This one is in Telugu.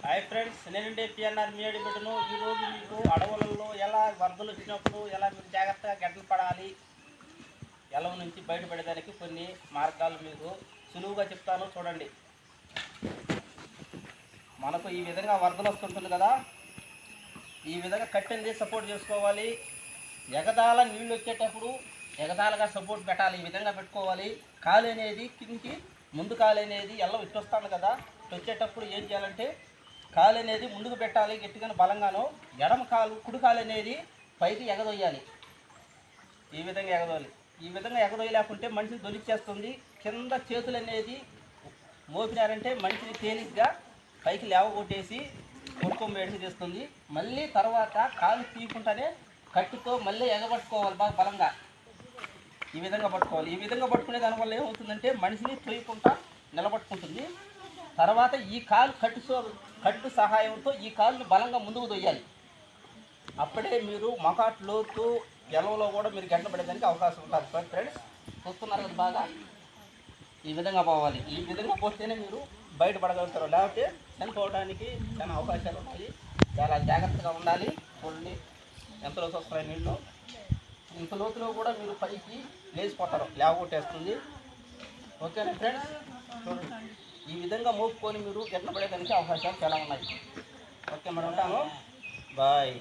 హాయ్ ఫ్రెండ్స్, నేనంటే పిఎన్ఆర్ మీడి పెట్టను. ఈరోజు మీకు అడవులలో ఎలా వరదలు వచ్చినప్పుడు ఎలా మీరు జాగ్రత్తగా గడ్డలు పడాలి, ఎలా నుంచి బయటపడేదానికి కొన్ని మార్గాలు మీకు సులువుగా చెప్తాను. చూడండి. మనకు ఈ విధంగా వరదలు వస్తుంటుంది కదా, ఈ విధంగా కట్టింది సపోర్ట్ చేసుకోవాలి. ఎగదాల నీళ్ళు వచ్చేటప్పుడు ఎగదాలుగా సపోర్ట్ పెట్టాలి. ఈ విధంగా పెట్టుకోవాలి. కాలు అనేది కిందికి, ముందు కాలు అనేది ఎలా వచ్చేస్తాను కదా, వచ్చేటప్పుడు ఏం చేయాలంటే కాలు అనేది ముందుకు పెట్టాలి, గట్టిగా బలంగాను. ఎడమ కాలు, కుడి కాలు అనేది పైకి ఎగదొయ్యాలి. ఈ విధంగా ఎగదోయాలి. ఈ విధంగా ఎగదొయ్యలేకుంటే మనిషిని దొలిచేస్తుంది. కింద చేతులు అనేది మోపినారంటే మనిషిని తేలిగ్గా పైకి లేవగొట్టేసి కొనుక్కోబేడికి తెస్తుంది. మళ్ళీ తర్వాత కాలు తీయకుండానే కట్టుతో మళ్ళీ ఎగబట్టుకోవాలి బాగా బలంగా. ఈ విధంగా పట్టుకోవాలి. ఈ విధంగా పట్టుకునే దానివల్ల ఏమవుతుందంటే మనిషిని తొయ్యకుండా నిలబట్టుకుంటుంది. తర్వాత ఈ కాలు కట్టు సహాయంతో ఈ కాలుని బలంగా ముందుకు తొయ్యాలి. అప్పుడే మీరు మకాట్లోతు ఎలవలో కూడా మీరు గంట పడేదానికి అవకాశం ఉంటుంది. ఫ్రెండ్స్, చూస్తున్నారు కదా బాగా. ఈ విధంగా పోవాలి. ఈ విధంగా పోతేనే మీరు బయటపడగలుగుతారు. లేకపోతే చనిపోవడానికి చాలా అవకాశాలు ఉన్నాయి. చాలా జాగ్రత్తగా ఉండాలి. చూడండి ఎంత లోతు వస్తాయి నీళ్ళు. ఇంత లోతులో కూడా మీరు పైకి లేచిపోతారు, లేవగొట్టేస్తుంది. ఓకేనా ఫ్రెండ్స్? చూడండి, ఈ విధంగా మోపుకొని మీరు గంట పడేదానికి అవకాశాలు చాలా ఉన్నాయి. ఓకే, మరి ఉంటాను. బాయ్.